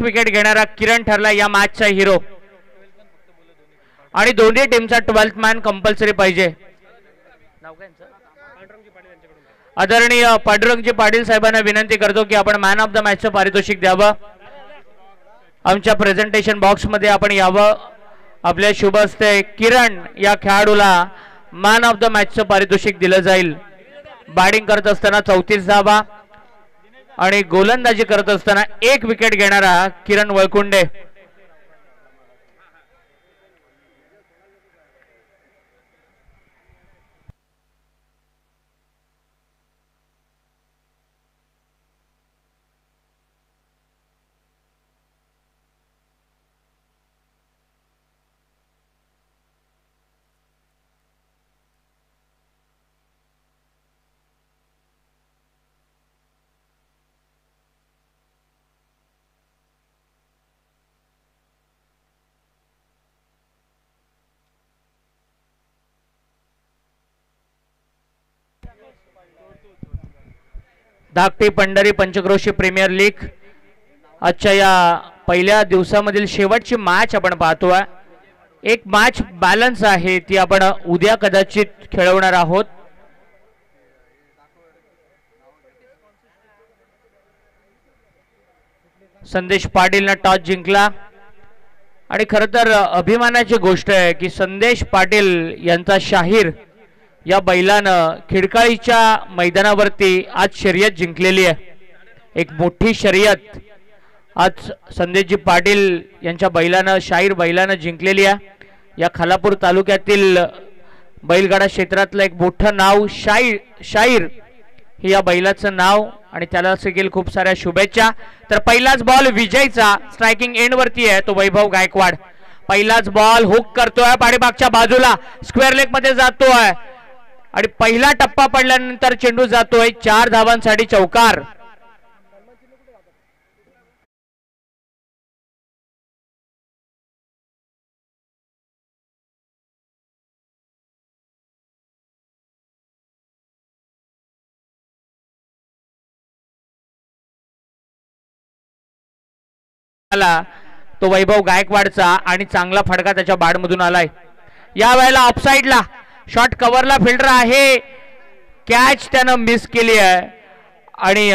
Wicket घेणारा किरण ठरला या मॅचचा हिरो आणि दोन्ही टीमचा 12th मॅन कंपल्सरी पाहिजे. आदरणीय पांडुरंगजी पाटील साहेबांना विनंती करतो की आपण मॅन ऑफ द मॅचचं पारितोषिक द्यावं. आमच्या प्रेझेंटेशन बॉक्स मध्ये आपण यावं. आपल्या शुभ हस्ते किरण या खेळाडूला मॅन ऑफ द मॅचचं पारितोषिक दिलं जाईल. बॅटिंग करत असताना 34 धावा आणि गोलंदाजी करत असताना 1 विकेट घेणारा किरण वळकुंडे. धाकटी पंढरी पंचक्रोशी प्रीमियर लीग आजच्या या पहिल्या दिवसामधील शेवटची मॅच आपण पाहतोय. एक मॅच बॅलन्स आहे ती आपण उद्या कदाचित खेळवणार आहोत. संदेश पाटीलने टॉस जिंकला आणि खरं तर अभिमानाची गोष्ट आहे की संदेश पाटील यांचा शाहीर या बैलानं खिडकाळीच्या मैदानावरती आज शर्यत जिंकलेली आहे. एक मोठी शर्यत आज संदेशजी पाटील यांच्या बैलानं शाहीर बैलानं जिंकलेली आहे. या खालापूर तालुक्यातील बैलगाडा क्षेत्रातलं एक मोठं नाव शाहीर हे या बैलाचं नाव आणि त्याला देखील खूप साऱ्या शुभेच्छा. तर पहिलाच बॉल विजयचा स्ट्रायकिंग एंड वरती आहे तो वैभव गायकवाड. पहिलाच बॉल हुक करतोय पाठीमागच्या बाजूला स्क्वेअर लेग मध्ये जातोय आणि पहिला टप्पा पडल्यानंतर चेंडू जातोय 4 धावांसाठी चौकार. तो वैभव गायकवाडचा आणि चांगला फटका त्याच्या बॅट मधून आलाय. या वेळेला ऑफसाइडला शॉट कव्हरला फिल्डर आहे. कॅच त्यानं मिस केली आहे आणि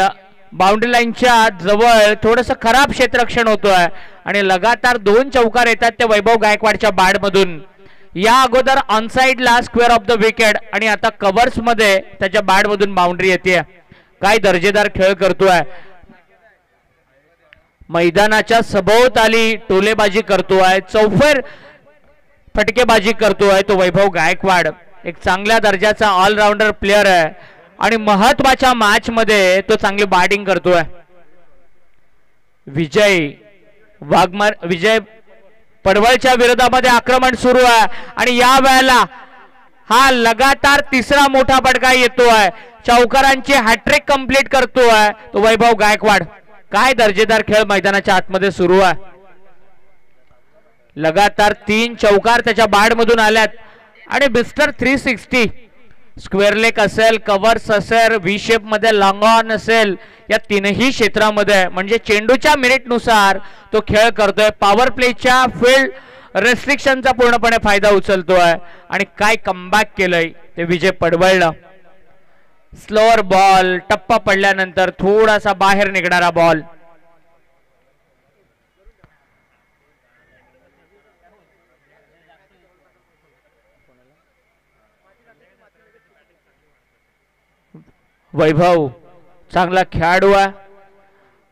बाउंड्री लाईनच्या जवळ थोडंसं खराब क्षेत्ररक्षण होतोय आणि लगातार 2 चौकार येतात त्या वैभव गायकवाडच्या बॅट मधून. या अगोदर ऑनसाइडला स्क्वेअर ऑफ द विकेट आणि आता कव्हर्स मध्ये त्याच्या बॅट मधून बाउंड्री येते. काय दर्जेदार खेळ करतोय. मैदानाच्या सभोवताली टोलेबाजी करतोय, चौफेर फटकेबाजी करतोय तो वैभव गायकवाड. एक चांगल्या दर्जाचा ऑलराऊंडर प्लेयर आहे आणि महत्वाच्या मॅच मध्ये तो चांगली बॅटिंग करतोय. विजय पडवळच्या विरोधामध्ये आक्रमण सुरू आहे आणि या वेळेला हा लगातार 3रा मोठा फटका येतोय. चौकारांची हॅट्रिक कंप्लीट करतोय तो वैभव गायकवाड. काय दर्जेदार खेळ मैदानाच्या आतमध्ये सुरू आहे. लगातार 3 चौकार त्याच्या बॅट मधून आल्यात आणि मिस्टर 360 स्क्वेअर लेग असेल, कव्हर्स असेल, व्ही शेप मध्ये लॉंग ऑन असेल, या तीनही क्षेत्रामध्ये म्हणजे चेंडूच्या मिनिट नुसार तो खेळ करतोय. पॉवर प्लेच्या फील्ड रेस्ट्रिक्शनचा पूर्णपणे फायदा उचलतोय आणि काय कमबॅक केलंय ते विजय पडवळनं. स्लोअर बॉल टप्पा पडल्यानंतर थोडासा बाहेर निघणारा बॉल. वैभव चांगला खेळाडू आहे.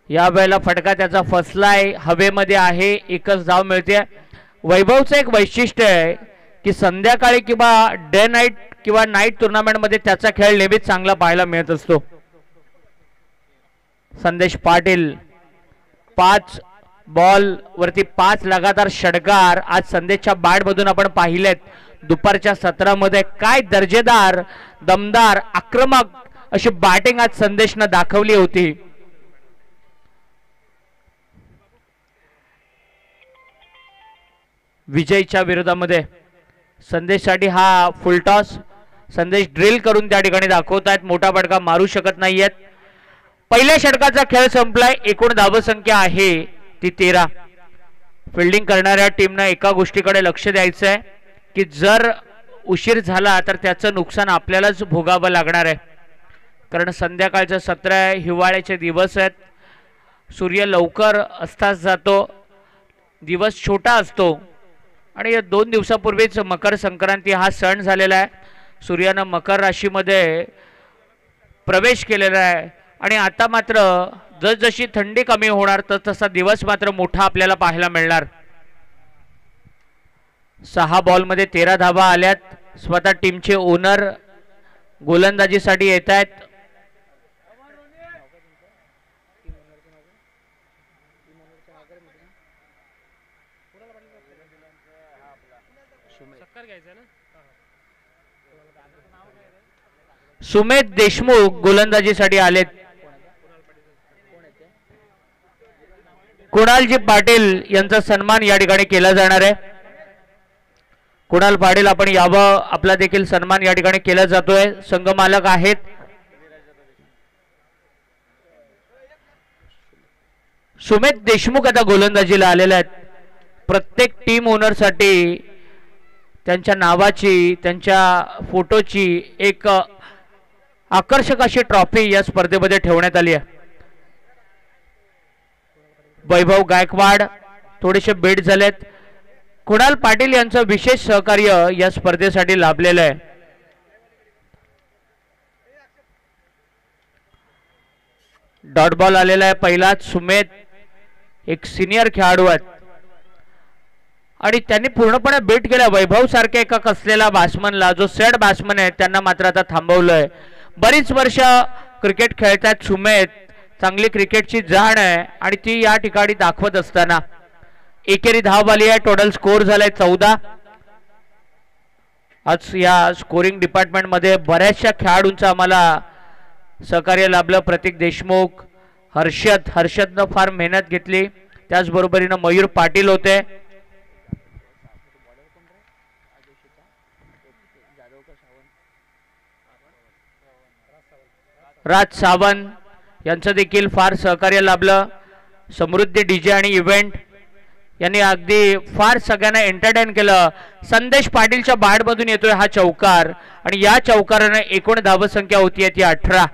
या वेळेला फटका त्याचा फसलाय, हवेमध्ये आहे, एकच धाव मिळते. वैभवचं एक वैशिष्ट्य आहे की संध्याकाळी किंवा डे नाईट किंवा नाईट टुर्नामेंट मध्ये त्याचा खेळ नेहमीच चांगला पाहायला मिळत असतो. संदेश पाटील 5 बॉल वरती 5 लगातार षटकार आज संदेशच्या बॅट मधून आपण पाहिलेत. दुपारच्या सत्रामध्ये काय दर्जेदार, दमदार, आक्रमक अशी बॅटिंग आज संदेशनं दाखवली होती. विजयच्या विरोधामध्ये संदेशसाठी हा फुल टॉस. संदेश ड्रिल करून त्या ठिकाणी दाखवतायत. मोठा फटका मारू शकत नाहीयेत. पहिल्या षटकाचा खेळ संपलाय. एकूण धावसंख्या आहे ती 13. फिल्डिंग करणाऱ्या टीमनं एका गोष्टीकडे लक्ष द्यायचं आहे की जर उशीर झाला तर त्याचं नुकसान आपल्यालाच भोगावं लागणार आहे, कारण संध्याकाळचं सत्र आहे, हिवाळ्याचे दिवस आहेत, सूर्य लवकर अस्तास जातो, दिवस छोटा असतो आणि 2 दिवसापूर्वीच मकर संक्रांती हा सण झालेला आहे. सूर्यानं मकर राशीमध्ये प्रवेश केलेला आहे आणि आता मात्र जसजशी थंडी कमी होणार तसा दिवस मात्र मोठा आपल्याला पाहायला मिळणार. 6 बॉलमध्ये 13 धावा आल्यात. स्वतः टीमचे ओनर गोलंदाजीसाठी येत आहेत. सुमेध देशमुख गोलंदाजीसाठी आलेत. कुणालजी पाटील यांचा सन्मान या ठिकाणी केला जाणार आहे. कुणाल पाटील आपण यावं, आपला देखील सन्मान या ठिकाणी केला जातोय. संघ मालक आहेत. सुमेध देशमुख आता गोलंदाजीला आलेले आहेत. प्रत्येक टीम ओनरसाठी त्यांच्या नावाची, त्यांच्या फोटोची एक आकर्षक अशी ट्रॉफी या स्पर्धेमध्ये ठेवण्यात आली आहे. वैभव गायकवाड थोडेसे बेट झालेत. कुणाल पाटील यांचं विशेष सहकार्य या स्पर्धेसाठी लाभलेलं आहे. डॉट बॉल आलेला आहे पहिलाच. सुमेध एक सिनियर खेळाडू आहेत आणि त्यांनी पूर्णपणे बेट केला. वैभव सारख्या एका कसलेला बॅट्समनला, जो सेड बॅट्समन आहे, त्यांना मात्र आता थांबवलंय. बरीच वर्ष क्रिकेट खेळतात सुमेध, चांगली क्रिकेटची जाण आहे आणि ती या ठिकाणी दाखवत असताना एकेरी धाव आली आहे. टोटल स्कोर झालाय 14. आज या स्कोरिंग डिपार्टमेंट मध्ये बऱ्याचशा खेळाडूंचं आम्हाला सहकार्य लाभलं. प्रतीक देशमुख, हर्षदनं फार मेहनत घेतली. त्याचबरोबरीनं मयूर पाटील होते. राज सावंत यांचं देखील फार सहकार्य लाभलं. समृद्धी डीजे आणि इव्हेंट यांनी अगदी फार सगळ्यांना एंटरटेन केलं. संदेश पाटीलच्या बॅटमधून येतोय हा चौकार आणि या चौकाराने एकूण धावसंख्या होती ती 18.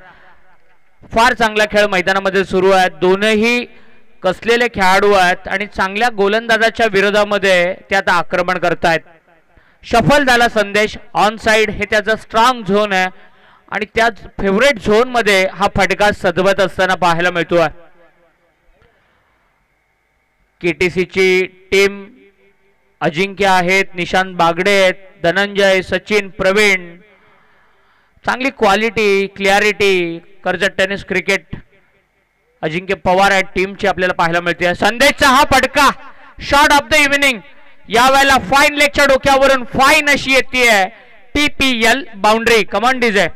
फार चांगला खेळ मैदानामध्ये सुरू आहे. दोनही कसलेले खेळाडू आहेत आणि चांगल्या गोलंदाजाच्या विरोधामध्ये ते आता आक्रमण करतायत. शफल झाला संदेश. ऑन साइड हे त्याचा स्ट्रॉंग झोन आहे आणि त्याच फेवरेट झोन मध्ये हा फटका सजवत असताना पाहायला मिळतोय. केटीसीची टीम अजिंक्य आहेत, निशांत बागडे आहेत, धनंजय, सचिन, प्रवीण. चांगली quality, clarity Karjat tennis cricket Ajinkya Pawar आहेत टीमची आपल्याला पाहायला मिळते. संदेशचा हा फटका शॉट ऑफ द इव्हिनिंग यावेळेला फाईन लेगच्या डोक्यावरून फाईन अशी येते. TPL boundary. Come on DJ.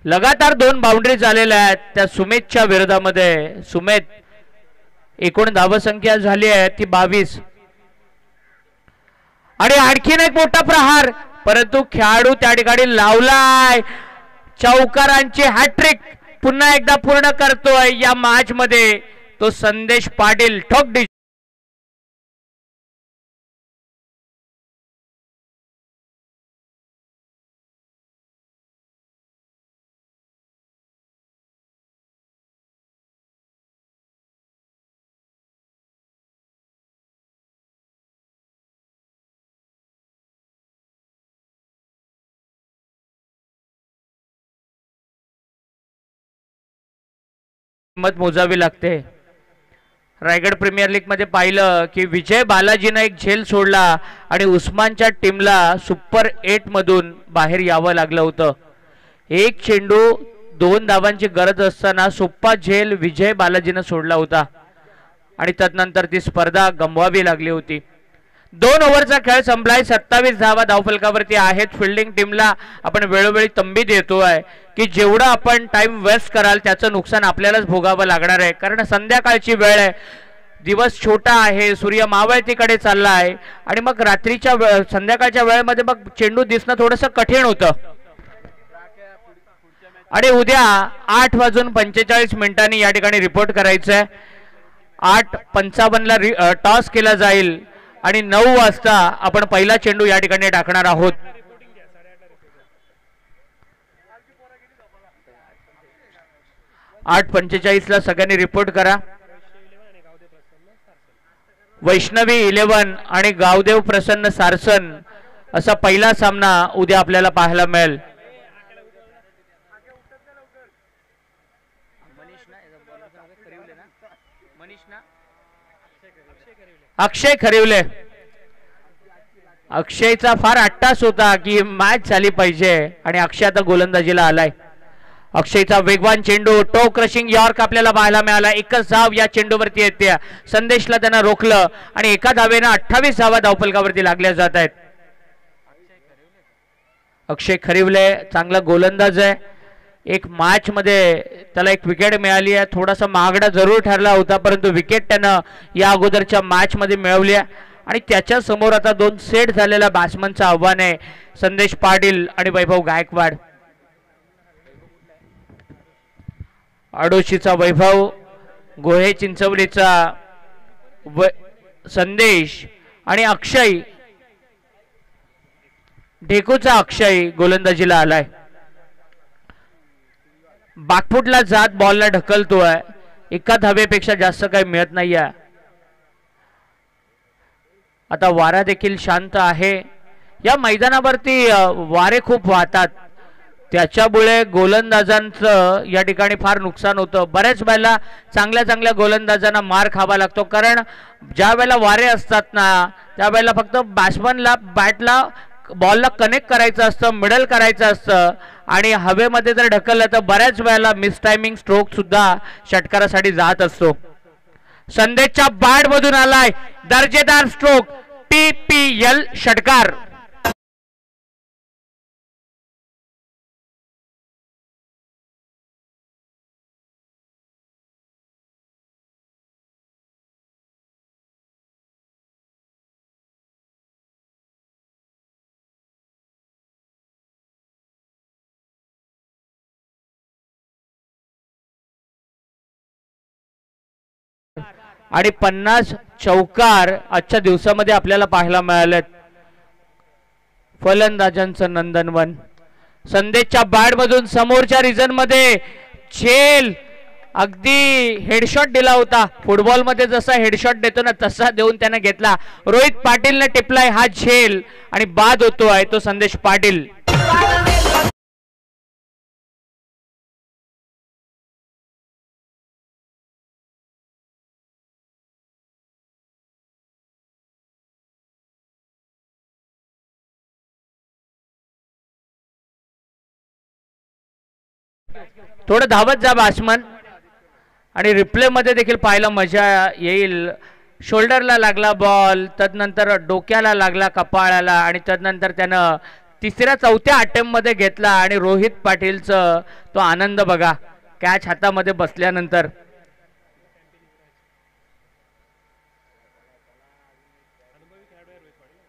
लगातार 2 बाउंड्री झालेल्या आहेत त्या सुमेधच्या विरोधामध्ये. सुमेध एकूण धावसंख्या झाली आहे ती 22 आणि आणखीन एक मोठा प्रहार, परंतु खेळाडू त्या ठिकाणी लावलाय. चौकारांची हॅट्रिक पुन्हा एकदा पूर्ण करतोय या मॅच मध्ये तो संदेश पाटील. ठोक किंमत मोजावी लागते. रायगड प्रीमियर लीग मध्ये पाहिलं की विजय बालाजीनं एक झेल सोडला आणि उस्मानच्या टीमला सुपर 8 मधून बाहेर यावं लागलं होतं. एक चेंडू 2 धावांची गरज असताना सोप्पा झेल विजय बालाजीनं सोडला होता आणि त्यानंतर ती स्पर्धा गमवावी लागली होती. 2 ओव्हरचा खेळ संपलाय. 27 धावा धावफलकावरती आहेत. फिल्डिंग टीमला आपण वेळोवेळी तंबी देतोय की की जेवढं आपण टाइम वेस्ट कराल त्याचं नुकसान आपल्यालाच भोगावं लागणार आहे, कारण संध्याकाळची वेळ आहे, दिवस छोटा आहे, सूर्य मावळतीकडे चालला आहे आणि मग रात्रीच्या संध्याकाळच्या वेळेमध्ये मग चेंडू दिसणं थोडंसं कठीण होतं. आणि उद्या 8:45 या ठिकाणी रिपोर्ट करायचं आहे. 8:55 टॉस केला जाईल आणि 9 वाजता आपण पहिला चेंडू या ठिकाणी टाकणार आहोत. 8:45 सगळ्यांनी रिपोर्ट करा. वैष्णवी 11 आणि गावदेव प्रसन्न सारसन असा पहिला सामना उद्या आपल्याला पाहायला मिळेल. अक्षय खरिवले, अक्षयचा फार अट्टास होता की मॅच झाली पाहिजे आणि अक्षय आता गोलंदाजीला आलाय. अक्षयचा वेगवान चेंडू, टो क्रशिंग यॉर्क आपल्याला पाहायला मिळाला. एकच धाव या चेंडूवरती येते. संदेशला त्यांना रोखलं आणि एका धावेनं 28 धावा धावफलकावरती लागल्या जात आहेत. अक्षय खरिवले चांगला गोलंदाज आहे. एक मॅच मध्ये त्याला एक विकेट मिळाली आहे. थोडासा महागडा जरूर ठरला होता, परंतु विकेट त्यानं या अगोदरच्या मॅच मध्ये मिळवली आहे आणि त्याच्या समोर आता 2 सेट झालेल्या बॅट्समनचं आव्हान आहे. संदेश पाटील आणि वैभव गायकवाड. आडोशीचा वैभव, गोहे चिंचवलीचा संदेश आणि अक्षय, ढेकूचा अक्षय गोलंदाजीला आलाय. बाकफुटला जात बॉलला ढकलतोय. एका धावेपेक्षा जास्त काही मिळत नाहीये. आता वारा देखील शांत आहे. या मैदानावरती वारे खूप वाहतात, त्याच्यामुळे गोलंदाजांचं या ठिकाणी फार नुकसान होतं. बऱ्याच वेळेला चांगल्या चांगल्या गोलंदाजांना मार खावा लागतो, कारण ज्या वेळेला वारे असतात ना त्यावेळेला फक्त बॅट्समनला बॅटला बॉलला कनेक्ट करायचं असतं, मिडल करायचं असतं आणि हवेमध्ये जर ढकललं तर बऱ्याच वेळेला मिस टायमिंग स्ट्रोक सुद्धा षटकारासाठी जात असतो. संदेशच्या बॅट मधून आलाय दर्जेदार स्ट्रोक, PPL षटकार. आणि 50 चौकार आजच्या दिवसामध्ये आपल्याला पाहायला मिळालेत. फलंदाजांचं नंदनवन. संदेशच्या बॅट मधून समोरच्या रिजन मध्ये झेल, अगदी हेडशॉट दिला होता. फुटबॉल मध्ये जसा हेडशॉट देतो ना तसा देऊन त्याने घेतला. रोहित पाटीलने टिपलाय हा झेल आणि बाद होतोय तो संदेश पाटील. थोडं धावत जा बॅट्समन. आणि रिप्ले मध्ये देखील पाहायला मजा येईल. शोल्डरला लागला बॉल, तदनंतर डोक्याला लागला, कपाळाला आणि तदनंतर त्यानं तिसऱ्या चौथ्या अटेम्प्ट मध्ये घेतला आणि रोहित पाटीलचं तो आनंद बघा कॅच हातामध्ये बसल्यानंतर.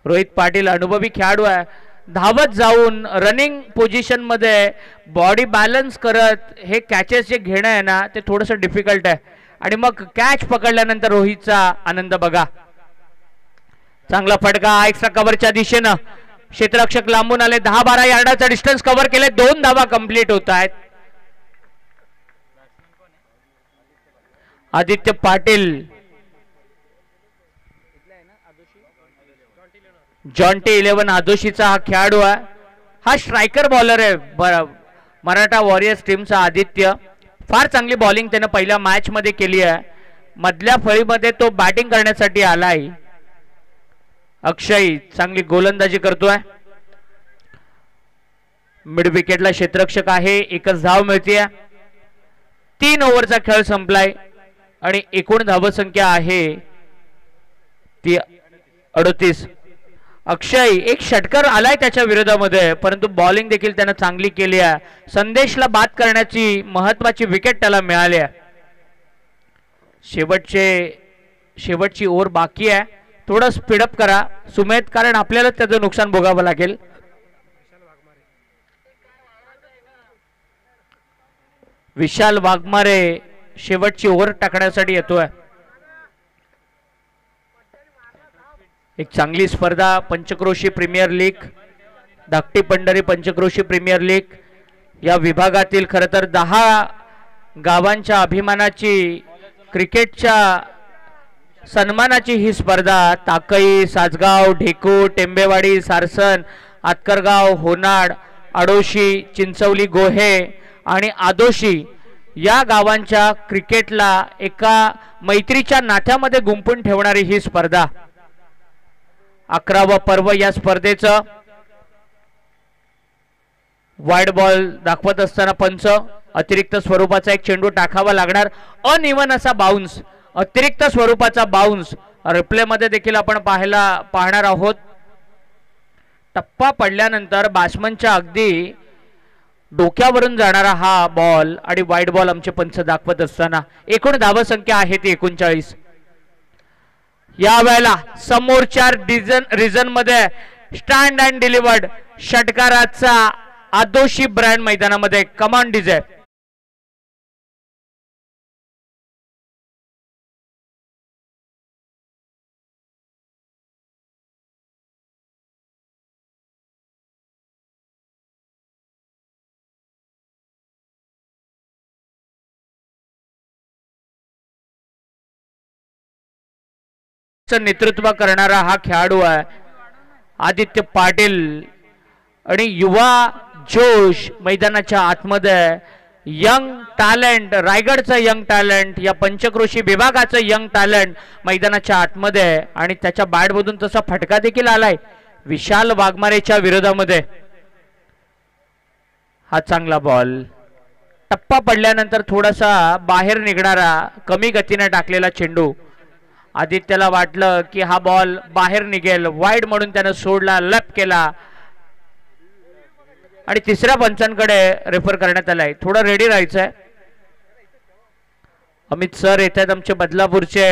रोहित पाटील अनुभवी खेळाडू आहे. धावत जाऊन रनिंग पोझिशन मध्ये बॉडी बॅलन्स करत हे कॅचेस जे घेणं आहे ना ते थोडंसं डिफिकल्ट आहे. आणि मग कॅच पकडल्यानंतर रोहितचा आनंद बघा. चांगला फटका एक्स्ट्रा कव्हरच्या दिशेनं. क्षेत्ररक्षक लांबून आले. 10-12 यार्डाचा डिस्टन्स कव्हर केले. 2 धावा कंप्लीट होत आहेत. आदित्य पाटील, जॉन्टी 11 आदोशीचा हा खेळाडू आहे. हा स्ट्रायकर बॉलर आहे मराठा वॉरियर्स टीमचा आदित्य. फार चांगली बॉलिंग त्याने पहिल्या मॅच मध्ये केली आहे. मधल्या फळीमध्ये तो बॅटिंग करण्यासाठी आलाय. अक्षय चांगली गोलंदाजी करतोय. मिड विकेटला क्षेत्ररक्षक आहे. एकच धाव मिळते. 3 ओव्हरचा खेळ संपलाय आणि एकूण धावसंख्या आहे ती 38. अक्षय एक षटकर आलाय त्याच्या विरोधामध्ये, परंतु बॉलिंग देखील त्यानं चांगली केली आहे. संदेशला बाद करण्याची महत्वाची विकेट त्याला मिळाली आहे. शेवटची ओव्हर बाकी आहे. थोडं स्पीडअप करा सुमेध, कारण आपल्याला त्याचं नुकसान भोगावं लागेल. विशाल वाघमारे शेवटची ओव्हर टाकण्यासाठी येतोय. एक चांगली स्पर्धा पंचक्रोशी प्रीमियर लीग, धाकटी पंढरी पंचक्रोशी प्रीमियर लीग या विभागातील खरं तर 10 गावांच्या अभिमानाची क्रिकेटच्या सन्मानाची ही स्पर्धा ताकई, सासगाव, ढेकू, टेंबेवाडी, सारसन, आतकरगाव, होनाड, आडोशी, चिंचवली, गोहे आणि आदोशी या गावांच्या क्रिकेटला एका मैत्रीच्या नात्यामध्ये गुंफून ठेवणारी ही स्पर्धा. 11वा पर्व या स्पर्धेचं. वाईड बॉल दाखवत असताना पंच अतिरिक्त स्वरूपाचा एक चेंडू टाकावा लागणार. अनइवन असा बाउन्स, अतिरिक्त स्वरूपाचा बाउन्स रिप्ले मध्ये देखील आपण पाहणार आहोत. टप्पा पडल्यानंतर बॅट्समनच्या अगदी डोक्यावरून जाणारा हा बॉल आणि वाईड बॉल आमचे पंच दाखवत असताना एकूण धाव संख्या आहे ती 39. या वेळेला समोरच्या रिजन मध्ये स्टँड अँड डिलिव्हर्ड षटकाराचा आदोशी ब्रँड मैदानामध्ये. कमान डीजे. नेतृत्व करणारा हा खेळाडू आहे आदित्य पाटील. आणि युवा जोश मैदानाच्या आतमध्ये, यंग टॅलेंट, रायगडचं यंग टॅलेंट, या पंचक्रोशी विभागाचं यंग टॅलेंट मैदानाच्या आतमध्ये. आणि त्याच्या बॅटमधून तसा फटका देखील आलाय विशाल वाघमारेच्या विरोधामध्ये. हा चांगला बॉल, टप्पा पडल्यानंतर थोडासा बाहेर निघणारा कमी गतीने टाकलेला चेंडू. आदित्यला वाटलं की हा बॉल बाहेर निघेल, वाईड म्हणून त्यानं सोडला, लेफ्ट केला आणि तिसऱ्या पंचांकडे रेफर करण्यात आलाय. थोडं रेडी राहायचंय. अमित सर येत आहेत आमचे बदलापूरचे,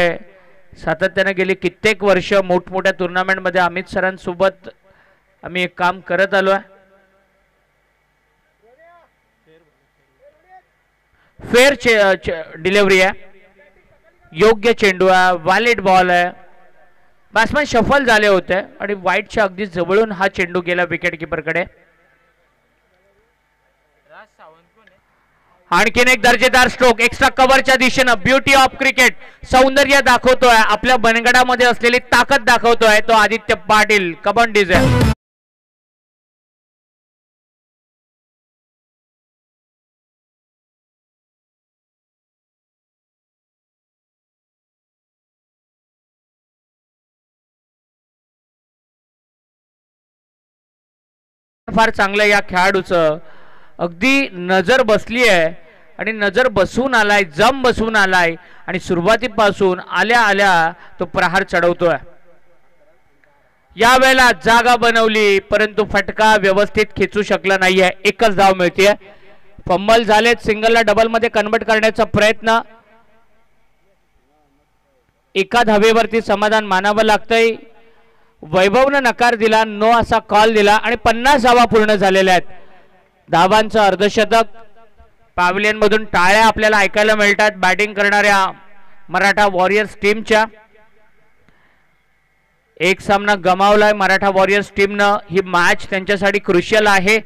सातत्याने गेली कित्येक वर्ष मोठमोठ्या टुर्नामेंट मध्ये अमित सरांसोबत आम्ही एक काम करत आलोय. फेअर डिलिव्हरी आहे, योग्य चेंडू आहे, व्हॅलिड बॉल आहे. बॅट्समन शफल झाले होते आणि वाईडच्या अगदी जवळून हा चेंडू गेला विकेट किपरकडे. आणखीन एक दर्जेदार स्ट्रोक एक्स्ट्रा कव्हरच्या दिशेनं. ब्युटी ऑफ क्रिकेट, सौंदर्य दाखवतोय, आपल्या बनगडामध्ये असलेली ताकद दाखवतोय तो आदित्य पाटील. कबन डीजे. फार चांगलं या खेळाडूचं, अगदी नजर बसली आहे आणि नजर बसून आलाय, जम बसून आलाय आणि सुरुवातीपासून आल्या आल्या तो प्रहार चढवतोय. या वेळेला जागा बनवली परंतु फटका व्यवस्थित खेचू शकला नाहीये. एकच धाव मिळते. फंबल झालेत, सिंगलला डबल मध्ये कन्वर्ट करण्याचा प्रयत्न. एका धावेवरती समाधान मानावं लागतंय. वैभवनं नकार दिला, नो असा कॉल दिला आणि 50 धावा पूर्ण झालेल्या आहेत. धावांचं अर्धशतक. पॅव्हिलियन मधून टाळ्या आपल्याला ऐकायला मिळतात बॅटिंग करणाऱ्या मराठा वॉरियर्स टीमच्या. एक सामना गमावलाय मराठा वॉरियर्स टीमनं, ही मॅच त्यांच्यासाठी क्रुशियल आहे.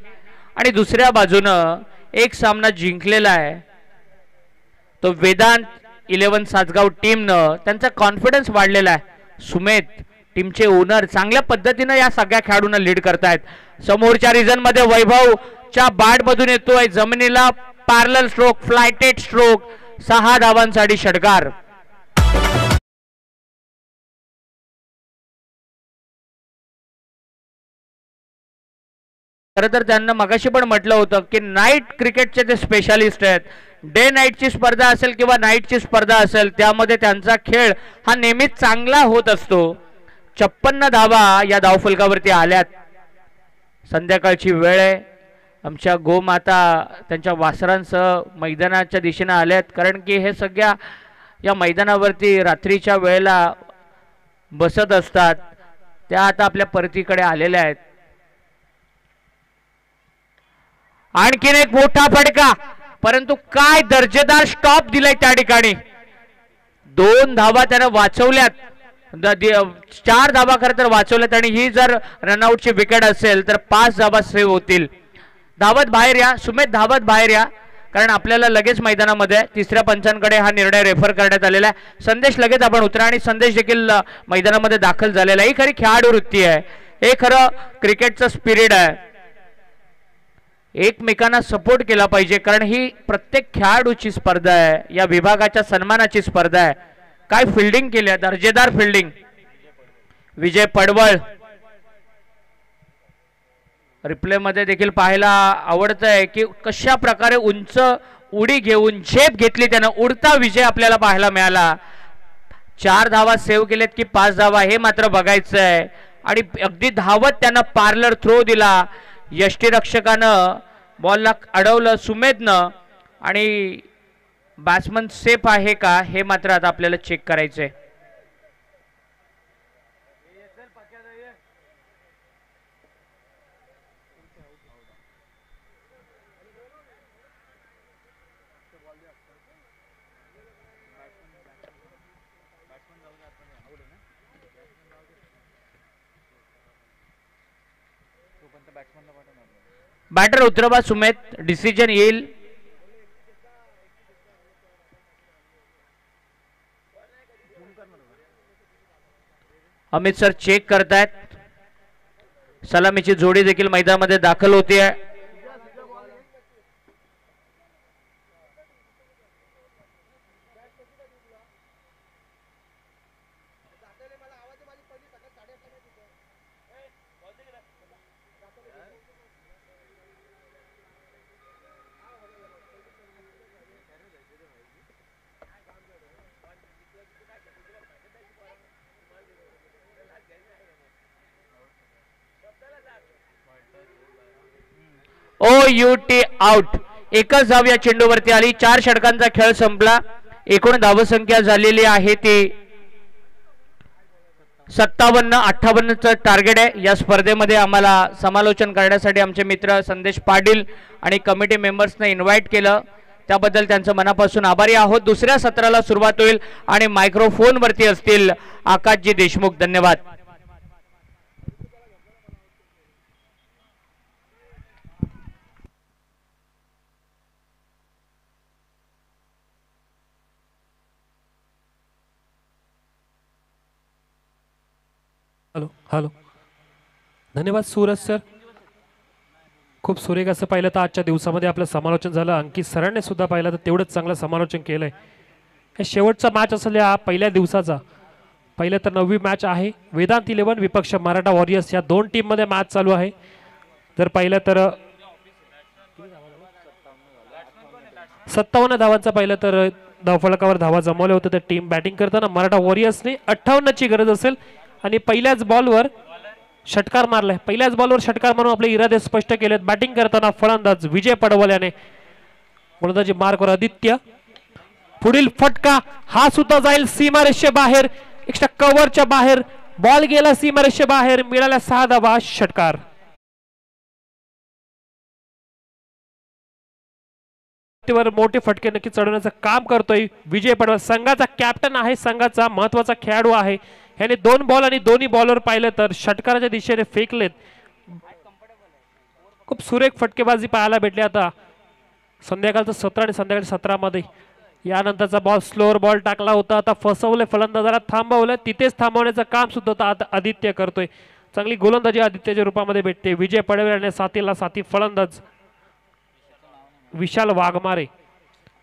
आणि दुसऱ्या बाजूनं एक सामना जिंकलेला आहे तो वेदांत 11 सासगाव टीमनं. त्यांचा कॉन्फिडन्स वाढलेला आहे. सुमेध टीमचे ओनर चांगल्या पद्धतीने या सगळ्या खेळाडूंना लीड करतायत. समोरच्या रिजन मध्ये वैभवच्या बॅट मधून येतोय जमिनीला पॅरलल स्ट्रोक, फ्लायटेड स्ट्रोक, 6 धावांसाठी षटकार. खरं तर त्यांना मगाशी पण म्हटलं होतं की नाईट क्रिकेटचे ते स्पेशालिस्ट आहेत. डे नाईटची स्पर्धा असेल किंवा नाईटची स्पर्धा असेल त्यामध्ये त्यांचा खेळ हा नेहमीच चांगला होत असतो. 56 धावा या धावफलकावरती आल्यात। संध्याकाळची वेळ आहे, आमच्या गोमाता त्यांच्या वासरांसह मैदानाच्या दिशेने आल्यात, कारण की हे सगळ्या या मैदानावरती रात्रीच्या वेळेला बसत असतात, त्या आता आपल्या परतीकडे आलेल्या आहेत। आणखीन एक मोठा फटका, परंतु काय दर्जेदार स्टॉप दिलाय त्या ठिकाणी। 2 धावा त्याने वाचवल्यात, 4 धावा खरं तर वाचवल्यात, आणि ही जर रनआउटची विकेट असेल तर 5 धावा सेव्ह होतील। धावत बाहेर या सुमेध, धावत बाहेर या, कारण आपल्याला लगेच मैदानामध्ये तिसऱ्या पंचांकडे हा निर्णय रेफर करण्यात आलेला आहे। संदेश लगेच आपण उतरा, आणि संदेश देखील मैदानामध्ये दाखल झालेला आहे। ही खरी खेळाडू वृत्ती आहे, हे खरं क्रिकेटचं स्पिरिट आहे। एकमेकांना सपोर्ट केला पाहिजे, कारण ही प्रत्येक खेळाडूची स्पर्धा आहे, या विभागाच्या सन्मानाची स्पर्धा आहे। काय फिल्डिंग केली आहे, दर्जेदार फिल्डिंग। विजय पडवळ रिप्ले मध्ये देखील पाहायला आवडतंय की कशा प्रकारे उंच उडी घेऊन झेप घेतली त्यानं, उडता विजय आपल्याला पाहायला मिळाला। 4 धावा सेव्ह केलेत की 5 धावा हे मात्र बघायचं आहे, आणि अगदी धावत त्यानं पार्लर थ्रो दिला। यष्टीरक्षकानं बॉलला अडवलं सुमेधनं, आणि बॅट्समन सेफ आहे का हे मात्र आता आपल्याला चेक करायचंय। बॅटर उतरवा सुमेध, डिसिजन येईल। अमित सर चेक करतायत, सलामीची जोडी देखील मैदानामध्ये दाखल होती आहे। OUT आउट, एकच धाव या चेंडूवरती आली। 4 षटकांचा खेळ संपला, एकूण धावसंख्या झालेली आहे ती 57-58चं टार्गेट आहे। या स्पर्धेमध्ये आम्हाला समालोचन करण्यासाठी आमचे मित्र संदेश पाटील आणि कमिटी मेंबर्सने इन्व्हाइट केलं, त्याबद्दल त्यांचं मनापासून आभारी आहोत। दुसऱ्या सत्राला सुरुवात होईल आणि मायक्रोफोन वरती असतील आकाशजी देशमुख। धन्यवाद। हॅलो हॅलो, धन्यवाद सूरज सर। खूप सुरेख असं पाहिलं तर आजच्या दिवसामध्ये आपलं समालोचन झालं। अंकित सरांनी सुद्धा पाहिलं तर तेवढंच चांगलं समालोचन केलंय। हे शेवटचा मॅच असेल या पहिल्या दिवसाचा। पहिलं तर 9वी मॅच आहे, वेदांत 11 विपक्ष मराठा वॉरियर्स या 2 टीममध्ये मॅच चालू आहे। जर पाहिलं तर 57 धावांचा पाहिलं तर धावफलकावर धावा जमवल्या होत्या त्या टीम बॅटिंग करताना। मराठा वॉरियर्सने 58ची गरज असेल, आणि पहिल्याच बॉलवर षटकार मारलाय। पहिल्याच बॉलवर षटकार मारून आपले इरादे स्पष्ट केलेत। बॅटिंग करताना फलंदाज विजय पडवल याने, गोलंदाजी मार्कवर आदित्य। पुढील फटका हा सुद्धा जाईल सीमारेषे बाहेर, एक्स्ट्रा कव्हरच्या बाहेर बॉल गेला सीमारेषे बाहेर, मिळाल्या 6 धावा, षटकार। मोठे फटके नक्की चढवण्याचं काम करतोय विजय पडवल। संघाचा कॅप्टन आहे, संघाचा महत्वाचा खेळाडू आहे। याने 2 बॉल आणि दोन्ही बॉलर पाहिलं तर षटकाराच्या दिशेने फेकलेत। खूप सुरेख फटकेबाजी पाहायला भेटली। आता संध्याकाळचं 17 आणि संध्याकाळी 17 मध्ये यानंतरचा बॉल स्लोअर बॉल टाकला होता, आता फसवले फलंदाजाला, थांबवलं, तिथेच थांबवण्याचं काम सुद्धा आता आदित्य करतोय। चांगली गोलंदाजी आदित्यच्या रूपामध्ये भेटते। विजय पडवल आणि साथीला साथी फलंदाज विशाल वाघमारे,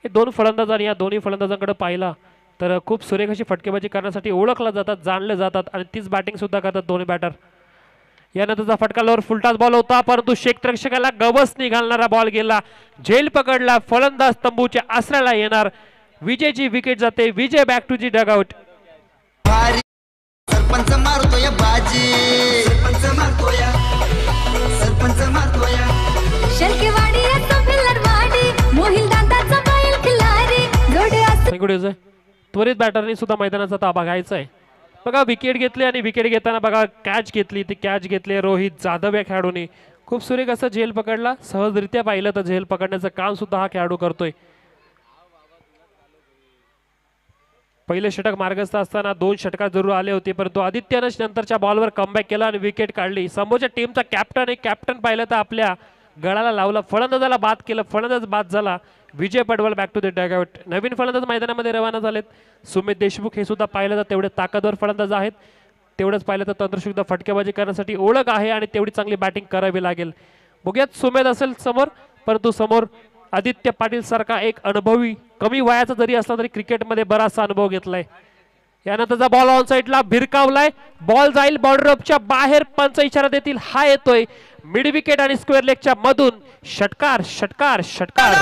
हे 2 फलंदाज, आणि या दोन्ही फलंदाजांकडे पाहिला तर खूप सुरेख अशी फटकेबाजी करण्यासाठी ओळखला जातात, जाणले जातात, आणि तीच बॅटिंग सुद्धा करतात दोन्ही बॅटर। यानंतरचा फटका लोअर फुलटाच बॉल होता, परंतु क्षेत्ररक्षकाला गवस निघालणारा बॉल गेला, झेल पकडला, फलंदाज तंबूच्या आसऱ्याला येणार, विजयची विकेट जाते। Vijay back to the dugout. Sarpanch मारतोय बाजी, सरपंच मारतोय शेलकेवाडी फिल्लरवाडी मोहिल दादाचा बैल खिलारी जोडे असतो. त्वरित बॅटरनी सुद्धा मैदानाचा ताबा घ्यायचा आहे. बघा विकेट घेतली आणि विकेट घेताना बघा कॅच घेतली, ती कॅच घेतली रोहित जाधव या खेळाडूने. खूप सुरेख असं झेल पकडला, सहजरित्या पाहिलं तर झेल पकडण्याचं काम सुद्धा हा खेळाडू करतोय. पहिले षटक मार्गस्थ असताना 2 षटकार जरूर आले होते, परंतु आदित्यनं नंतरच्या बॉलवर कमबॅक केला आणि विकेट काढली. समोरच्या टीमचा कॅप्टन आहे, कॅप्टन पाहिलं तर आपल्या गळाला लावला, फलंदाजाला बाद केलं, फलंदाज बाद झाला. Vijay Padwal back to the dugout. नवीन फलंदाज मैदानामध्ये रवाना झालेत. सुमित देशमुख हे सुद्धा पाहिलं तर तेवढे ताकदवर फलंदाज आहेत, तेवढंच पाहिलं तर तंत्रशुद्ध फटकेबाजी करण्यासाठी ओळख आहे आणि तेवढी चांगली बॅटिंग करावी लागेल. बघूयात सुमेध असेल समोर, परंतु समोर आदित्य पाटील सारखा एक अनुभवी, कमी वयाचा जरी असला तरी क्रिकेटमध्ये बराचसा अनुभव घेतलाय. यानंतरचा बॉल ऑन साईडला भिरकावलाय, बॉल जाईल बॉर्डर ऑफच्या बाहेर, पंच इशारा देतील, हा येतोय मिड विकेट आणि स्क्वेअर लेगच्या मधून. षटकार षटकार षटकार.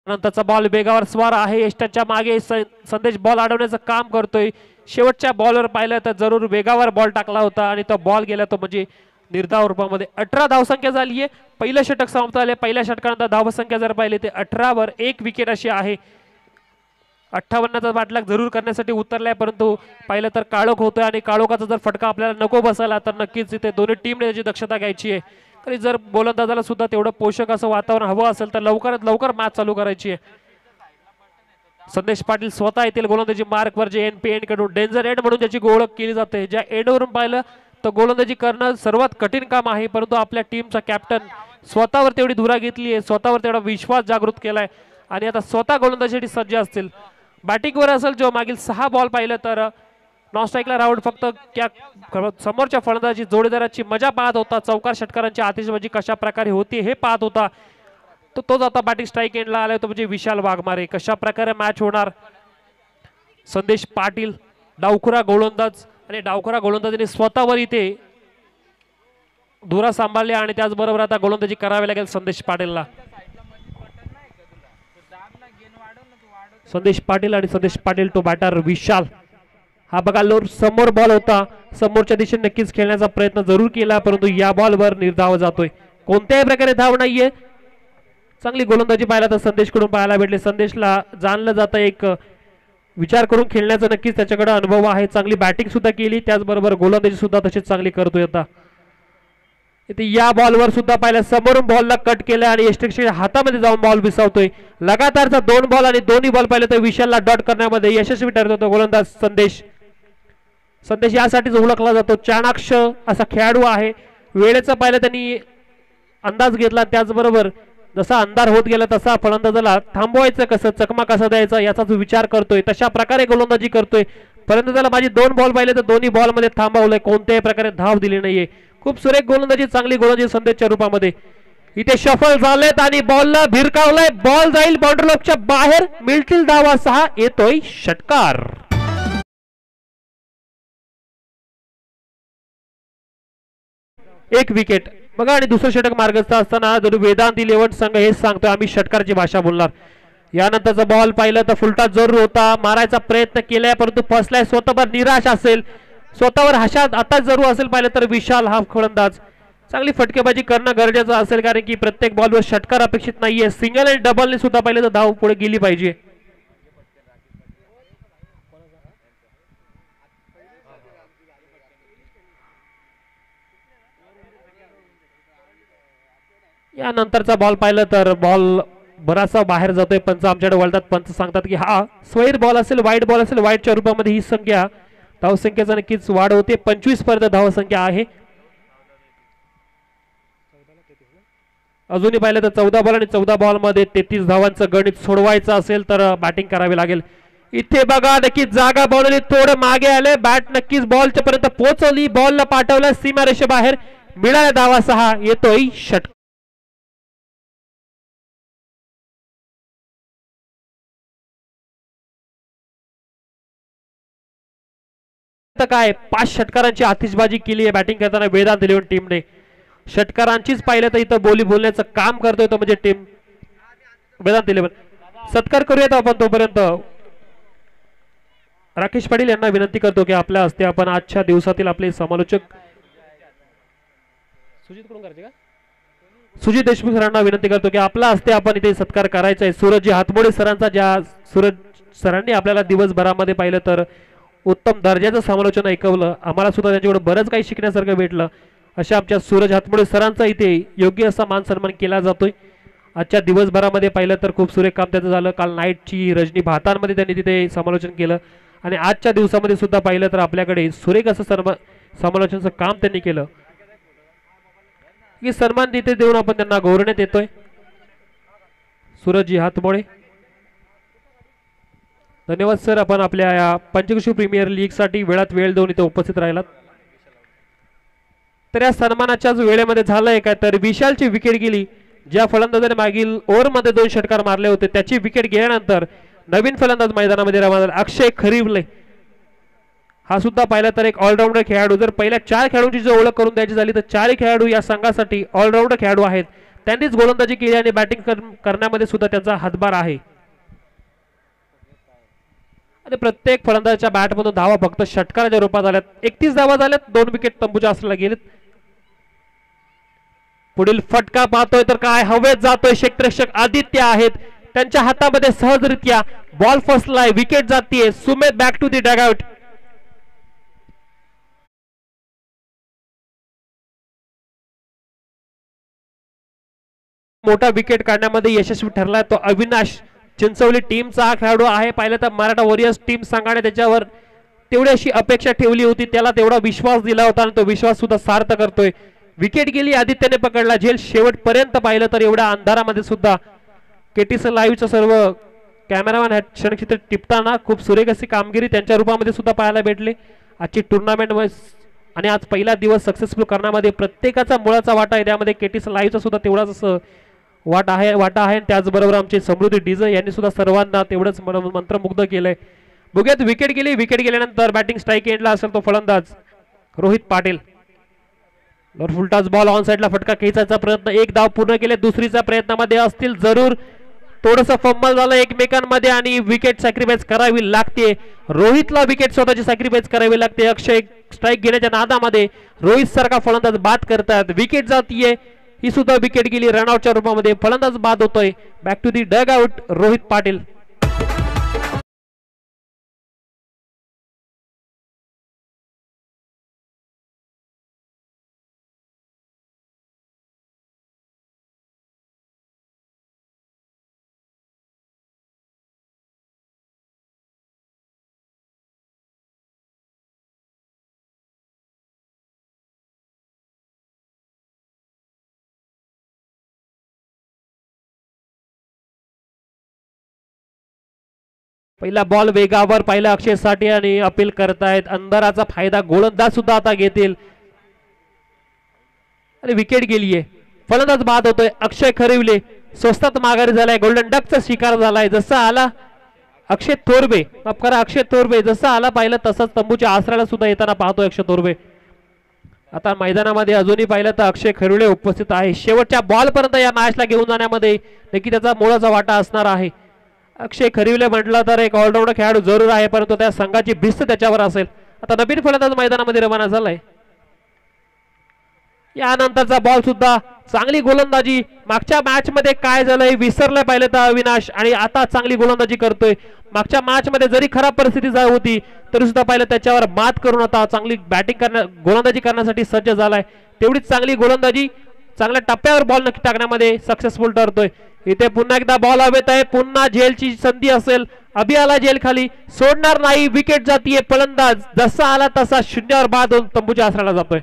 नंतरचा बॉल वेगावर स्वार आहे, यष्टाच्या मागे संदेश बॉल अडवण्याचं काम करतोय. शेवटच्या बॉलवर पाहिलं तर जरूर वेगावर बॉल टाकला होता आणि तो बॉल गेला, तो म्हणजे निर्धाव रूपामध्ये. 18 धावसंख्या झाली आहे. पहिलं षटक समाप्त झाले. पहिल्या षटकानंतर धावसंख्या जर पाहिली ते 18 वर 1 विकेट अशी आहे. 58चा बाटलाक जरूर करण्यासाठी उतरलाय, परंतु पाहिलं तर काळोख होतोय आणि काळोखाचा जर फटका आपल्याला नको बसायला तर नक्कीच इथे दोन्ही टीमने त्याची दक्षता घ्यायची आहे. तरी जर गोलंदाजाला सुद्धा तेवढं पोषक असं वातावरण हवं असेल तर लवकरात लवकर मॅच चालू करायची आहे. संदेश पाटील स्वतः येतील गोलंदाजी मार्कवर, जे एनपी एंड कडून डेंजर एंड म्हणून ज्याची ओळख केली जाते. ज्या एंडवरून पाहिलं तर गोलंदाजी करणं सर्वात कठीण काम आहे, परंतु आपल्या टीमचा कॅप्टन स्वतःवर तेवढी धुरा घेतली आहे, स्वतःवर तेवढा विश्वास जागृत केलाय आणि आता स्वतः गोलंदाजीसाठी सज्ज असतील. बॅटिंगवर असेल जो मागील 6 बॉल पाहिलं तर नॉन स्ट्राईकला राऊंड फक्त समोरच्या फलंदाजी जोडीदाराची मजा पाहत होता, चौकार षटकारांची आतिषबाजी कशा प्रकारे होती हे पाहत होता. तो तोच आता बॅटिंग स्ट्राईक एंडला आलाय, तो म्हणजे विशाल वाघमारे. कशा प्रकारे मॅच होणार. संदेश पाटील डावखुरा गोलंदाज आणि डावखुरा गोलंदाजीने स्वतःवर इथे धुरा सांभाळली आणि त्याचबरोबर आता गोलंदाजी करावी लागेल संदेश पाटीलला. संदेश पाटील आणि संदेश पाटील तो बॅटर विशाल. हा बघा लोर समोर बॉल होता, समोरच्या दिशेने नक्कीच खेळण्याचा प्रयत्न जरूर केला, परंतु या बॉलवर निर्धाव जातोय. कोणत्याही प्रकारे धाव नाहीये. चांगली गोलंदाजी पाहायला तर संदेशकडून पाहायला भेटले. संदेशला जाणलं जातं एक विचार करून खेळण्याचा नक्कीच त्याच्याकडे अनुभव आहे. चांगली बॅटिंग सुद्धा केली, त्याचबरोबर गोलंदाजी सुद्धा तशीच चांगली करतोय. आता इथे या बॉलवर सुद्धा पाहिलं समोरून बॉलला कट केलं आणि यष्टीच्या हातामध्ये जाऊन बॉल विसावतोय. लगातारचा 2 बॉल आणि दोन्ही बॉल पाहिलं तर विशालला डॉट करण्यामध्ये यशस्वी ठरतो गोलंदाज संदेश. संदेश यासाठीच ओळखला जातो, चाणाक्ष असा खेळाडू आहे. वेळेचं पाहिलं त्यांनी अंदाज घेतला, त्याचबरोबर जसा अंधार होत गेला तसा फलंदाजाला थांबवायचं कसं, चकमा कसा द्यायचा याचा जो विचार करतोय, तशा प्रकारे गोलंदाजी करतोय. फलंदाजाला माझी 2 बॉल पाहिले तर दोन्ही बॉल मध्ये थांबवलंय, कोणत्याही प्रकारे धाव दिली नाहीये. खूप सुरेख गोलंदाजी, चांगली गोलंदाजी संदेशच्या रूपामध्ये. इथे शफल झालेत आणि बॉलला भिरकावलाय, बॉल जाईल बाउंड्री लाईनच्या बाहेर, मिळतील धावा 6, येतोय षटकार. एक विकेट बघा आणि दुसरं षटक मार्गस्थ असताना जरूर वेदांत 11 संघ हेच सांगतोय आम्ही षटकारची भाषा बोलणार. यानंतरचा बॉल पाहिलं तर फुलटा जरूर होता, मारायचा प्रयत्न केलाय परंतु फसलाय. स्वतःवर निराश असेल, स्वतःवर हशात आता जरूर असेल पाहिलं तर विशाल हा फलंदाज चांगली फटकेबाजी करणं गरजेचं असेल, कारण की प्रत्येक बॉलवर षटकार अपेक्षित नाहीये. सिंगल आणि डबलने सुद्धा पाहिलं तर धाव पुढे गेली पाहिजे. यानंतरचा बॉल पाहिलं तर बॉल बराचसा बाहेर जातोय. पंच आमच्याकडे वळतात, पंच सांगतात की हा स्वैर बॉल असेल, वाईट बॉल असेल, वाईटच्या रूपामध्ये ही संख्या धावसंख्येचा नक्कीच वाढ होते. 25 पर्यंत धावसंख्या आहे. अजूनही पाहिलं तर 14 बॉल आणि 14 बॉल मध्ये 33 धावांचं गणित सोडवायचं असेल तर बॅटिंग करावी लागेल. इथे बघा नक्कीच जागा बनवली, थोडं मागे आले, बॅट नक्कीच बॉलच्या पर्यंत पोहोचवली, बॉलला पाठवलं सीमारेषे बाहेर, मिळाल्या धावा 6, येतोय षटकार. फक्त काय 5 षटकारांची आतिषबाजी केली आहे बॅटिंग करताना वेदांत इलेव्हन टीमने. षटकारांचीच पाहिलं तर इथं बोली बोलण्याचं काम करतोय तो म्हणजे टीम वेदांत इलेव्हन. सत्कार करूयात आपण तोपर्यंत राकेश पाटील यांना विनंती करतो की आपल्या हस्ते आपण आजच्या दिवसातील आपले समालोचक सुजित देशमुख सरांना विनंती करतो की आपल्या हस्ते आपण इथे सत्कार करायचा आहे. सूरजजी हातमोडे सरांचा, ज्या सूरज सरांनी आपल्याला दिवसभरामध्ये पाहिलं तर उत्तम दर्जाचं समालोचन ऐकवलं, आम्हाला सुद्धा त्यांच्याकडे बरंच काही शिकण्यासारखं भेटलं. अशा आमच्या सूरज हातमोडे सरांचा इथे योग्य असा मान सन्मान केला जातोय. आजच्या दिवसभरामध्ये पाहिलं तर खूप सुरेख काम त्याचं झालं. काल नाईटची रजनी भातांमध्ये त्यांनी तिथे समालोचन केलं आणि आजच्या दिवसामध्ये सुद्धा पाहिलं तर आपल्याकडे सुरेख असं समालोचनाचं काम त्यांनी केलं. की सन्मान तिथे देऊन आपण त्यांना गौरवण्यात येतोय. सूरजजी हातमोडे, धन्यवाद सर, आपण आपल्या या पंचक्रोशी प्रीमियर लीग साठी वेळात वेळ देऊन इथे उपस्थित राहिलात. तर या सन्मानाच्याच वेळेमध्ये झालंय काय तर विशालची विकेट गेली. ज्या फलंदाजाने मागील ओव्हरमध्ये 2 षटकार मारले होते त्याची विकेट गेल्यानंतर नवीन फलंदाज मैदानामध्ये रवाना झाला अक्षय खरीवले. हा सुद्धा पाहिला तर एक ऑलराऊंडर खेळाडू. जर पहिल्या 4 खेळाडूंची जर ओळख करून द्यायची झाली तर 4 खेळाडू या संघासाठी ऑलराऊंडर खेळाडू आहेत. त्यांनीच गोलंदाजी केली आणि बॅटिंग करण्यामध्ये सुद्धा त्यांचा हातभार आहे. आणि प्रत्येक फलंदाजाच्या बॅटमधून धावा फक्त षटकाराच्या रूपात आल्यात. 31 धावा झाल्यात, 2 विकेट तंबूच्या आसऱ्याला गेलेत. पुढील फटका पाहतोय तर काय हवेत जातोय. क्षेत्ररक्षक आदित्य आहेत, त्यांच्या हातामध्ये सहजरित्या बॉल फसलाय, विकेट जातीये. Sumedh back to the dugout. मोठा विकेट काढण्यामध्ये यशस्वी ठरलाय तो अविनाश चिंचवली टीमचा हा खेळाडू आहे. पाहिलं तर मराठा वॉरियर्स टीम संघाने त्याच्यावर तेवढी अशी अपेक्षा ठेवली होती, त्याला तेवढा विश्वास दिला होता आणि तो विश्वास सुद्धा सार्थ करतोय. विकेट गेली, आदित्यने पकडला झेल. शेवटपर्यंत पाहिलं तर एवढ्या अंधारामध्ये सुद्धा केटीसी लाईव्हचं सर्व कॅमेरामॅन क्षणक्षेत्र टिपताना खूप सुरेख अशी कामगिरी त्यांच्या रूपामध्ये सुद्धा पाहायला भेटली. आजची टुर्नामेंट आणि आज पहिला दिवस सक्सेसफुल करण्यामध्ये प्रत्येकाचा मुळाचा वाटा आहे. त्यामध्ये केटीसी लाईव्हचा सुद्धा तेवढाच वाटा आहे. त्याचबरोबर आमचे समृद्धी डीजे यांनी सुद्धा सर्वांना तेवढंच मंत्रमुग्ध केलंय. बघूयात विकेट गेली. विकेट गेल्यानंतर बॅटिंग स्ट्राईक एंडला असेल तो फलंदाज रोहित पाटील. फुलटाच बॉल ऑन साइडला फटका खेचायचा प्रयत्न, 1 धाव पूर्ण केले. दुसरीच्या प्रयत्नामध्ये असतील जरूर, थोडंसं फंबल झालं एकमेकांमध्ये आणि विकेट सॅक्रिफाईस करावी लागते. रोहितला विकेट स्वतःची सॅक्रिफाईस करावी लागते. अक्षय स्ट्राईक घेण्याच्या नादामध्ये रोहित सारखा फलंदाज बाद करतात, विकेट जातीये. ही सुद्धा विकेट गेली रनआउटच्या रूपामध्ये. फलंदाज बाद होतोय. Back to the dugout Rohit Patil. पहिला बॉल वेगावर पाहिला अक्षय साठी आणि अपील करतायत. अंधाराचा फायदा गोलंदाज सुद्धा आता घेतील आणि विकेट गेलीये. फलंदाज बाद होतोय. अक्षय खरिवले स्वस्तात माघारी झालाय, गोल्डन डकचा शिकार झालाय. जसा आला अक्षय थोरबे, माफ करा अक्षय थोरबे, जसा आला पाहिलं तसंच तंबूच्या आसऱ्याला सुद्धा येताना पाहतोय अक्षय थोरबे. आता मैदानामध्ये अजूनही पाहिलं तर अक्षय खरिवले उपस्थित आहे. शेवटच्या बॉल पर्यंत या मॅचला घेऊन जाण्यामध्ये नक्की त्याचा मोलाचा वाटा असणार आहे. अक्षय खरिवले म्हटलं तर एक ऑलराऊंडर खेळाडू जरूर आहे, परंतु त्या संघाची भिस्त त्याच्यावर असेल. आता नवीन फलंदाज मैदानामध्ये रवाना झालाय. यानंतरचा बॉल सुद्धा चांगली गोलंदाजी. मागच्या मॅच मध्ये काय झालंय विसरलं पाहिलं तर अविनाश, आणि आता चांगली गोलंदाजी करतोय. मागच्या मॅच मध्ये जरी खराब परिस्थिती होती तरी सुद्धा पाहिलं त्याच्यावर मात करून आता चांगली बॅटिंग गोलंदाजी करण्यासाठी सज्ज झालाय. तेवढीच चांगली गोलंदाजी, चांगल्या टप्प्यावर बॉल नक्की टाकण्यामध्ये सक्सेसफुल ठरतोय. इथे पुन्हा एकदा बॉल हवेत आहे. पुन्हा झेलची संधी असेल. अभि आला झेल खाली, सोडणार नाही. विकेट जातीये. फलंदाज जसा आला तसा शून्यावर बाद होऊन तंबूच्या आसऱ्याला जातोय.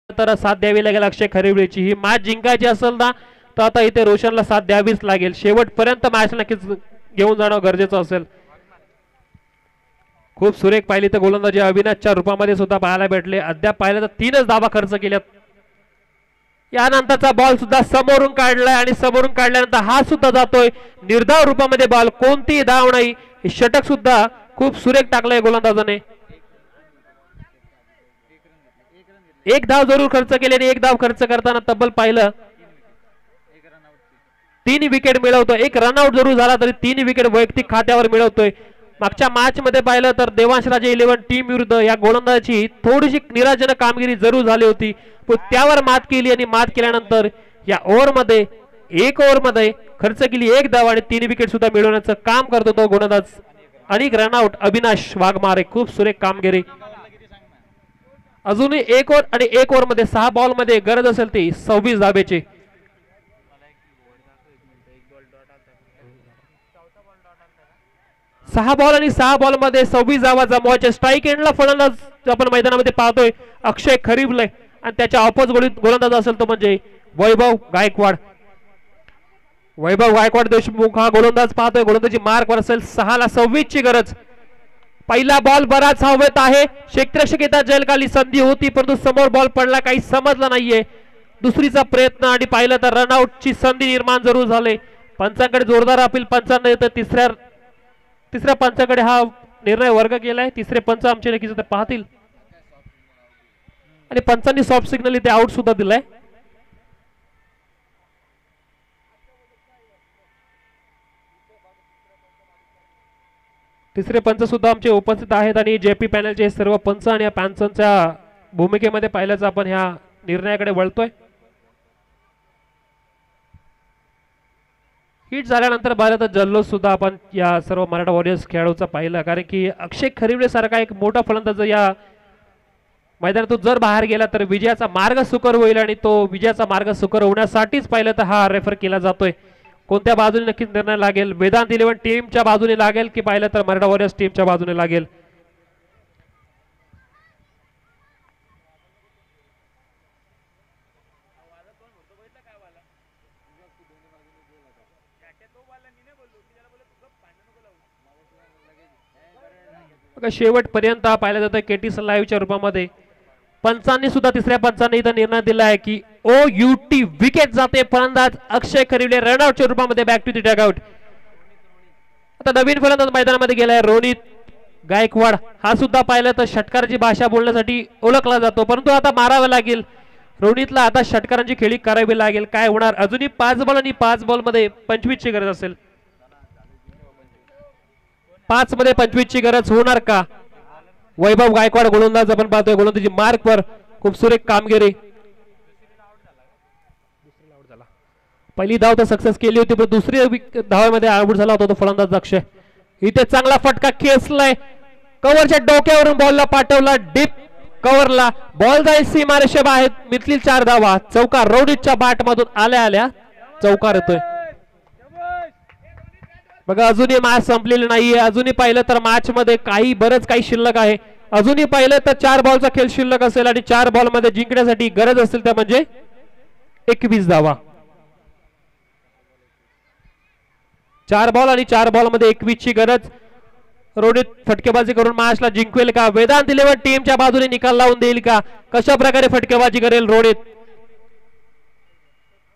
तर साथ द्यावी लागेल अक्षय खरिवलेची. ही मॅच जिंकायची असेल ना तर आता इथे रोशनला साथ द्यावीच लागेल. शेवटपर्यंत मॅच नक्कीच घेऊन जाणं गरजेचं असेल. खूप सुरेख पाहिली तर गोलंदाजी अविनाशच्या रूपामध्ये सुद्धा पाहायला भेटले. अद्याप पाहिलं तर 3च धावा खर्च केल्यात. यानंतरचा बॉल सुद्धा समोरून काढलाय आणि समोरून काढल्यानंतर हा सुद्धा जातोय निर्धाव रूपामध्ये बॉल, कोणतीही धाव नाही. षटक सुद्धा खूप सुरेख टाकलंय गोलंदाजाने. एक धाव जरूर खर्च केली आणि एक धाव खर्च करताना तब्बल पाहिलं 3 विकेट मिळवतोय. एक रनआउट जरूर झाला तरी 3 विकेट वैयक्तिक खात्यावर मिळवतोय. मागच्या मॅच मध्ये पाहिलं तर देवांश राजे 11 टीम विरुद्ध या गोलंदाजाची थोडीशी निराशजनक कामगिरी जरूर झाली होती, पण त्यावर मात केली आणि मात केल्यानंतर या ओव्हरमध्ये 1 ओव्हरमध्ये खर्च केली 1 धाव आणि 3 विकेट सुद्धा मिळवण्याचं काम करतो तो गोलंदाज. अनेक रनआउट अविनाश वाघमारे, खूप सुरेख कामगिरी. अजूनही 1 ओव्हर आणि 1 ओव्हरमध्ये 6 बॉलमध्ये गरज असेल ती 26 धाब्याची. सहा बॉल आणि 6 बॉल मध्ये 26 धावा जमवायचे. स्ट्राईक एंडला फलंदाज आपण मैदानामध्ये पाहतोय अक्षय खरीबले आणि त्याच्या ऑपोजिट गोलंदाज असेल तो म्हणजे वैभव गायकवाड. वैभव गायकवाड देशमुख हा गोलंदाज पाहतोय. गोलंदाजी मार्कवर असेल. 6 ला 26 ची गरज. पहिला बॉल बराच हवेत आहे. क्षेत्ररक्षक जलकाली संधी होती परंतु समोर बॉल पडला, काही समजलं नाहीये. दुसरीचा प्रयत्न आणि पाहिलं तर रनआउट ची संधी निर्माण जरूर झाले. पंचांकडे जोरदार अपील पंचांना येतं. तिसऱ्या पंचाकडे हा निर्णय वर्ग केलाय. तिसरे पंच आमचे नक्कीच पाहतील आणि पंचांनी सॉफ्ट सिग्नल इथे आउट सुद्धा दिलाय. तिसरे पंच सुद्धा आमचे उपस्थित आहेत आणि जेपी पॅनलचे सर्व पंच आणि या पंचांच्या भूमिकेमध्ये पाहिल्याचं आपण ह्या निर्णयाकडे वळतोय. हिट झाल्यानंतर भारत जल्लोष सुद्धा आपण या सर्व मराठा वॉरियर्स खेळाडूचा पाहिला, कारण की अक्षय खरिवडे सारखा एक मोठा फलंदाज या मैदानातून जर बाहेर गेला तर विजयाचा मार्ग सुकर होईल आणि तो विजयाचा मार्ग सुकर होण्यासाठीच पाहिलं तर हा रेफर केला जातोय. कोणत्या बाजूने नक्कीच निर्णय लागेल, वेदांत 11 टीमच्या बाजूने लागेल की पाहिलं तर मराठा वॉरियर्स टीमच्या बाजूने लागेल. शेवटपर्यंत हा पाहिला जातोय केटी लाईव्हच्या रूपामध्ये. पंचांनी सुद्धा तिसऱ्या पंचांनी इथं निर्णय दिला आहे की OUT विकेट जाते. फलंदाज अक्षय खरिवडे रनआउटच्या रूपामध्ये बॅक टू द डगआउट. आता नवीन फलंदाज मैदानामध्ये गेलाय रोनित गायकवाड. हा सुद्धा पाहिलं तर षटकाराची भाषा बोलण्यासाठी ओळखला जातो, परंतु आता मारावं लागेल रोनितला. आता षटकारांची खेळी करावी लागेल. काय होणार, अजूनही 5 बॉल आणि 5 बॉल मध्ये 25 ची गरज असेल. 5 मध्ये 25 ची गरज होणार का? वैभव गायकवाड गोलंदाज आपण पाहतोय. गोलंदाजी मार्कवर खूप सुरेख कामगिरी. पहिली धाव तर सक्सेस केली होती पण दुसरी धावामध्ये आउट झाला होता तो फलंदाज अक्षय. इथे चांगला फटका खेचलाय. कव्हरच्या डोक्यावरून बॉलला पाठवला डीप कव्हरला. बॉल जाईल सीमारेषे बाहेर. मिथलील 4 धावा. चौकार रोनितच्या बॅट मधून आल्या आल्या चौकार येतोय. बघा अजूनही मॅच संपलेली नाहीये. अजूनही पाहिलं तर मॅच मध्ये बरंच काही शिल्लक आहे. अजूनही पाहिलं तर 4 बॉलचा खेळ शिल्लक असेल आणि 4 बॉल मध्ये जिंकण्यासाठी गरज असेल त्या म्हणजे 21 धावा. 4 बॉल आणि 4 बॉल मध्ये 21 ची गरज. रोनित फटकेबाजी करून मॅचला जिंकवेल का? वेदांत 11 टीमच्या बाजूने निकाल लावून देईल का? कशा प्रकारे फटकेबाजी करेल रोनित?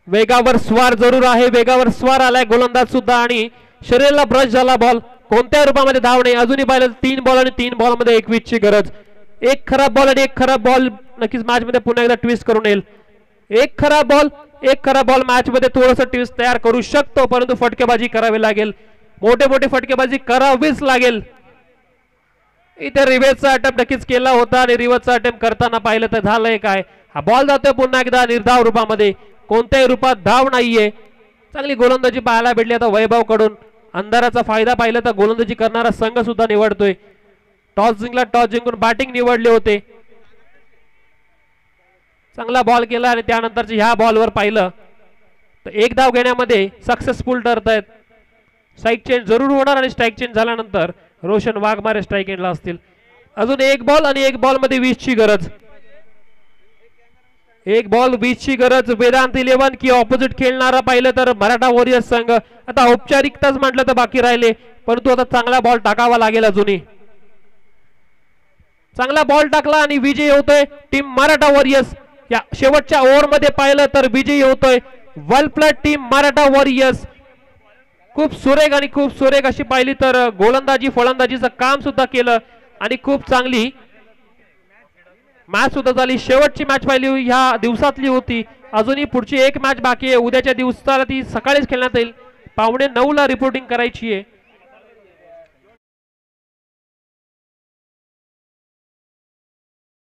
वेगावर स्वार जरूर आहे. वेगावर स्वार आलाय गोलंदाज सुद्धा आणि शरीराला ब्रश झाला बॉल. कोणत्या रूपामध्ये धाव नाही. अजूनही पाहिलं 3 बॉल आणि 3 बॉल मध्ये 21 ची गरज. एक खराब बॉल आणि एक खराब बॉल नक्कीच मॅच मध्ये पुन्हा एकदा ट्विस्ट करून येईल. एक खराब बॉल मॅच मध्ये थोडंसं ट्विस्ट तयार करू शकतो, परंतु फटकेबाजी करावी लागेल. मोठे फटकेबाजी करावीच लागेल. इथे रिव्हर्सचा अटेम्प्ट नक्कीच केला होता आणि रिव्हर्सचा अटेम्प्ट करताना पाहिलं तर झालंय काय? हा बॉल जातोय पुन्हा एकदा निर्धाव रूपामध्ये. कोणत्याही रूपात धाव नाहीये. चांगली गोलंदाजी पाहायला भेटली आता वैभव कडून. अंधाराचा फायदा पाहिला तर गोलंदाजी करणारा संघ सुद्धा निवडतोय. टॉस जिंकून बॅटिंग निवडले होते. चांगला बॉल केला आणि त्यानंतरच्या ह्या बॉलवर पाहिलं तर 1 धाव घेण्यामध्ये सक्सेसफुल ठरत आहेत. स्ट्राईक चेंज जरूर होणार आणि स्ट्राईक चेंज झाल्यानंतर रोशन वाघमारे स्ट्राईक एंडला असतील. अजून 1 बॉल आणि 1 बॉल मध्ये 20 ची गरज. 1 बॉल 20 ची गरज. वेदांत 11 की ऑपोजिट खेळणारा पाहिलं तर मराठा वॉरियर्स संघ. आता औपचारिकताच म्हटलं तर बाकी राहिले, परंतु आता चांगला बॉल टाकावा लागेल. अजूनही चांगला बॉल टाकला आणि विजयी होतोय टीम मराठा वॉरियर्स. या शेवटच्या ओव्हर मध्ये पाहिलं तर विजयी होतोय वलप्लट टीम मराठा वॉरियर्स. खूप सुरेख आणि खूप सुरेख अशी पाहिली तर गोलंदाजी फलंदाजीचं काम सुद्धा केलं आणि खूप चांगली मॅच सुद्धा झाली. शेवटची मॅच पाहिली ह्या दिवसातली होती. अजूनही पुढची एक मॅच बाकी आहे. उद्याच्या दिवसाला ती सकाळीच खेळण्यात येईल. 8:45 रिपोर्टिंग करायची आहे.